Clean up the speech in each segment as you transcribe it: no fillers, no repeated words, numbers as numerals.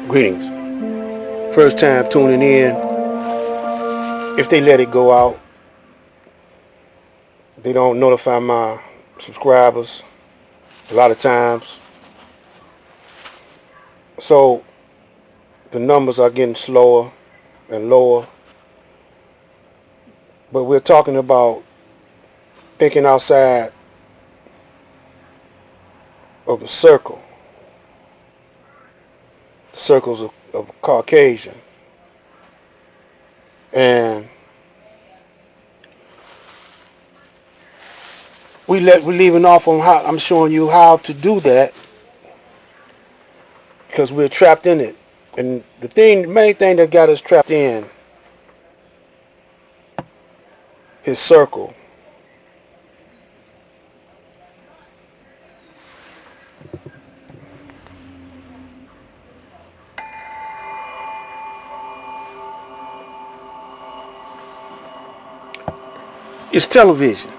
Greetings. First time tuning in. If they let it go out, they don't notify my subscribers a lot of times. So the numbers are getting slower and lower. But we're talking about thinking outside of the circles of Caucasian. And we're leaving off on how I'm showing you how to do that because we're trapped in it. And the main thing that got us trapped in his circle. It's television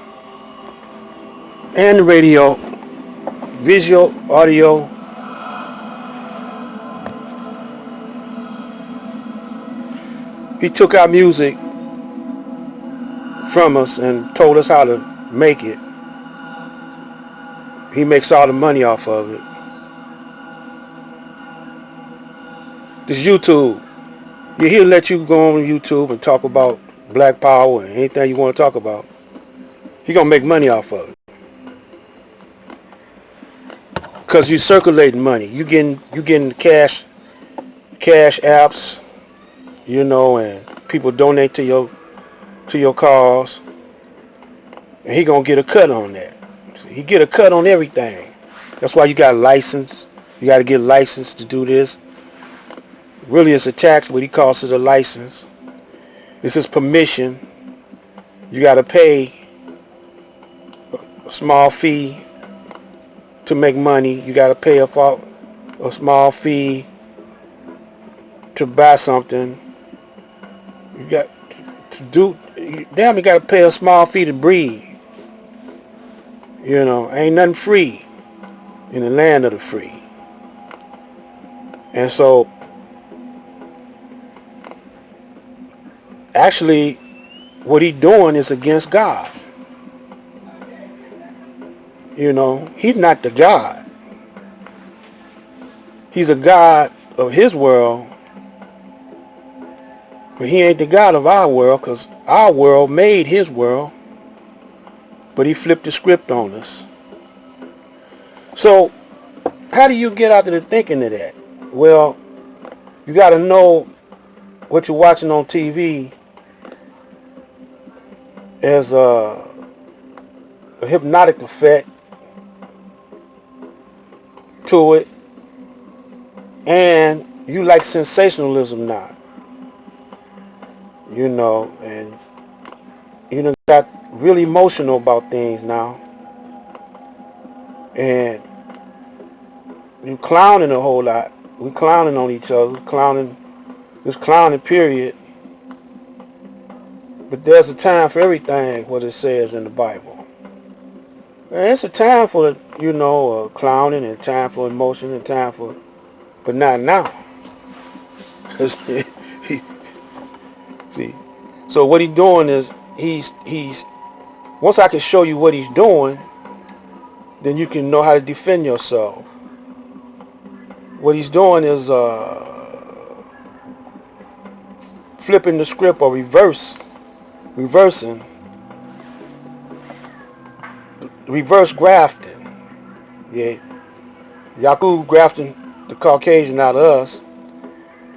and the radio, visual, audio. He took our music from us and told us how to make it. He makes all the money off of it. This YouTube, he'll let you go on YouTube and talk about Black Power and anything you want to talk about. He gonna make money off of it. Cause you circulating money. You getting cash apps, and people donate to your cause. And he gonna get a cut on that. He get a cut on everything. That's why you got a license. You gotta get a license to do this. Really it's a tax, but he calls it a license. This is permission. You gotta pay a small fee to make money. You gotta pay a small fee to buy something. You got to do. Damn, you gotta pay a small fee to breathe. Ain't nothing free in the land of the free. And so, actually, what he doing is against God. He's not the God. He's a God of his world, but he ain't the God of our world because our world made his world, but he flipped the script on us. So, how do you get out of the thinking of that? Well, you got to know what you're watching on TV as a hypnotic effect to it, and you like sensationalism now, and got really emotional about things now, and you clowning a whole lot. We clowning on each other, this clowning period. But there's a time for everything, what it says in the Bible. And it's a time for, clowning and time for emotion and time for, but not now. See, so what he's doing is he's once I can show you what he's doing, then you can know how to defend yourself. What he's doing is flipping the script or reversing, reverse grafting. Yeah, Yakub grafting the Caucasian out of us.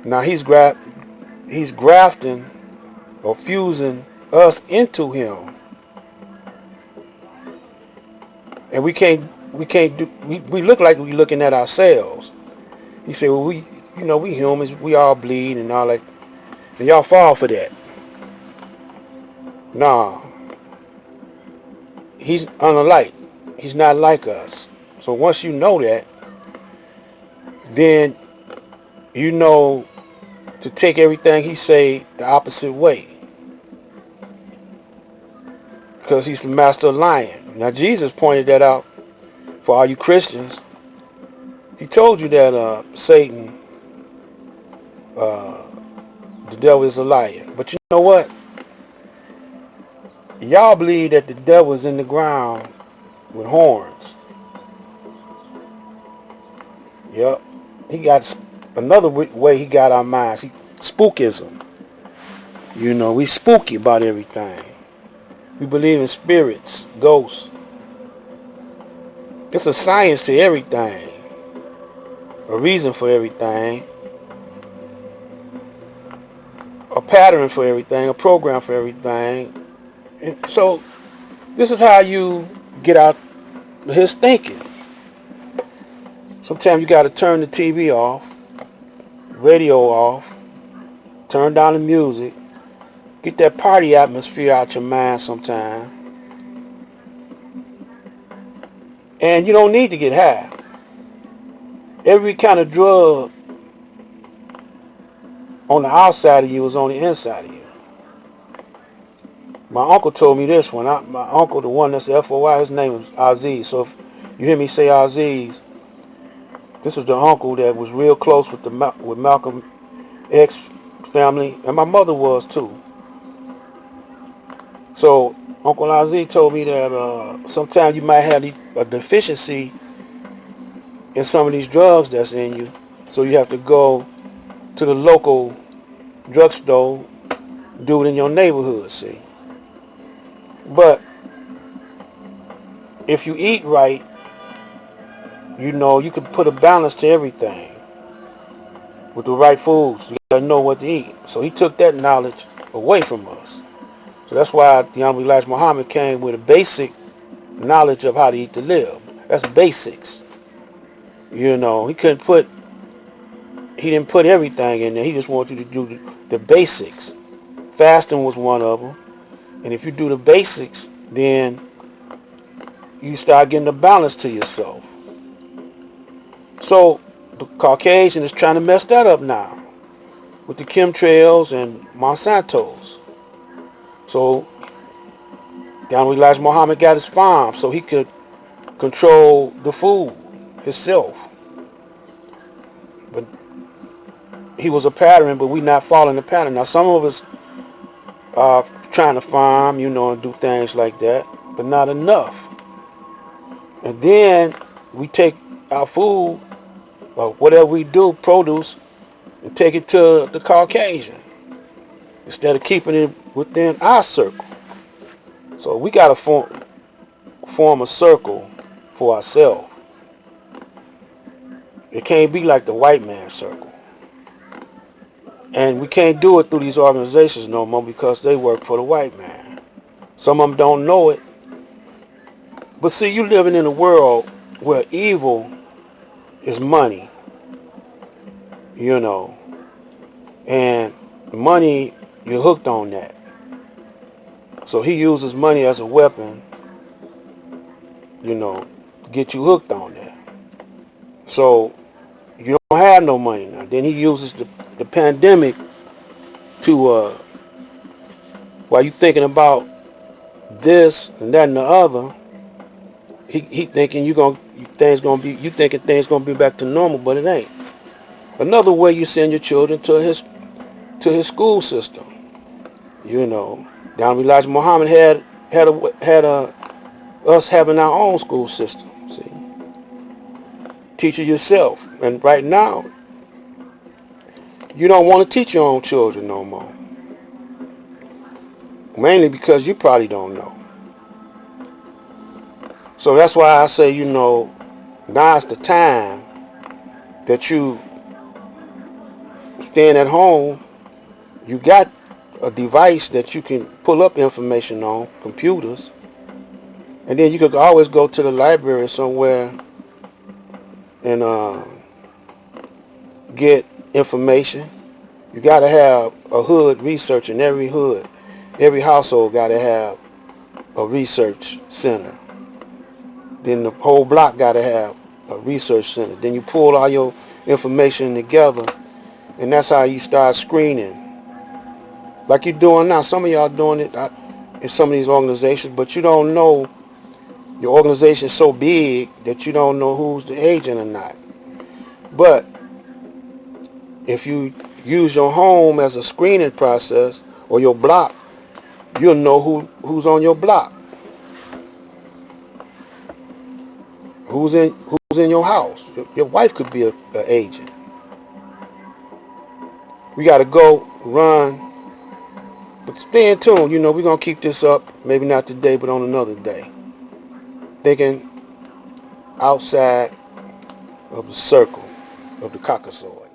Now he's grafting or fusing us into him, and we look like we looking at ourselves. He said, well, we humans, we all bleed and all that, and y'all fall for that. Nah, he's unlike. He's not like us. So once you know that, then you know to take everything he say the opposite way, because he's the master of lying. Now Jesus pointed that out for all you Christians. He told you that Satan Uh, the devil is a liar. But you know what? Y'all believe that the devil is in the ground with horns. Yep. He got another way he got our minds. Spookism. You know, we spooky about everything. We believe in spirits, ghosts. It's a science to everything. A reason for everything. A pattern for everything. A program for everything. And so this is how you get out of his thinking. Sometimes you got to turn the TV off, radio off, turn down the music, get that party atmosphere out your mind sometime. And you don't need to get high. Every kind of drug on the outside of you is on the inside of you. My uncle told me this one. My uncle, the one that's the FOI, his name was Aziz. So if you hear me say Aziz, this is the uncle that was real close with Malcolm X family, and my mother was too. So Uncle Aziz told me that sometimes you might have a deficiency in some of these drugs that's in you. So you have to go to the local drugstore, do it in your neighborhood, see. But if you eat right, you know, you can put a balance to everything with the right foods. You gotta know what to eat. So he took that knowledge away from us. So that's why the Honorable Elijah Muhammad came with a basic knowledge of how to eat to live. That's basics. You know, he didn't put everything in there. He just wanted you to do the basics. Fasting was one of them. And if you do the basics, then you start getting a balance to yourself. So the Caucasian is trying to mess that up now with the chemtrails and Monsantos. So Honorable Elijah Muhammad got his farm so he could control the food himself. But he was a pattern, but we not following the pattern. Now some of us are trying to farm, you know, and do things like that, but not enough. And then we take our food or whatever we do, produce, and take it to the Caucasian instead of keeping it within our circle. So we got to form a circle for ourselves. It can't be like the white man's circle. And we can't do it through these organizations no more because they work for the white man. Some of them don't know it. But see, you living in a world where evil is money, you know. And money, you're hooked on that. So he uses money as a weapon, you know, to get you hooked on that. So you don't have no money now. Then he uses the pandemic to, while you thinking about this and that and the other, he thinking you thinking things gonna be back to normal, but it ain't. Another way you send your children to his school system. You know, down Elijah Muhammad had us having our own school system. See, teach it yourself. And right now, you don't want to teach your own children no more. Mainly because you probably don't know. So that's why I say, you know, now's the time that you staying at home. You got a device that you can pull up information on, computers, and then you could always go to the library somewhere and get information. You got to have a hood research in every hood. Every household got to have a research center. Then the whole block got to have a research center. Then you pull all your information together, and that's how you start screening. Like you're doing now. Some of y'all doing it in some of these organizations, but you don't know. Your organization is so big that you don't know who's the agent or not. But if you use your home as a screening process, or your block, you'll know who's on your block, who's in your house. Your wife could be a agent. We got to go run, but stay in tune. We're gonna keep this up. Maybe not today, but on another day. Thinking outside of the circle of the Caucasoid.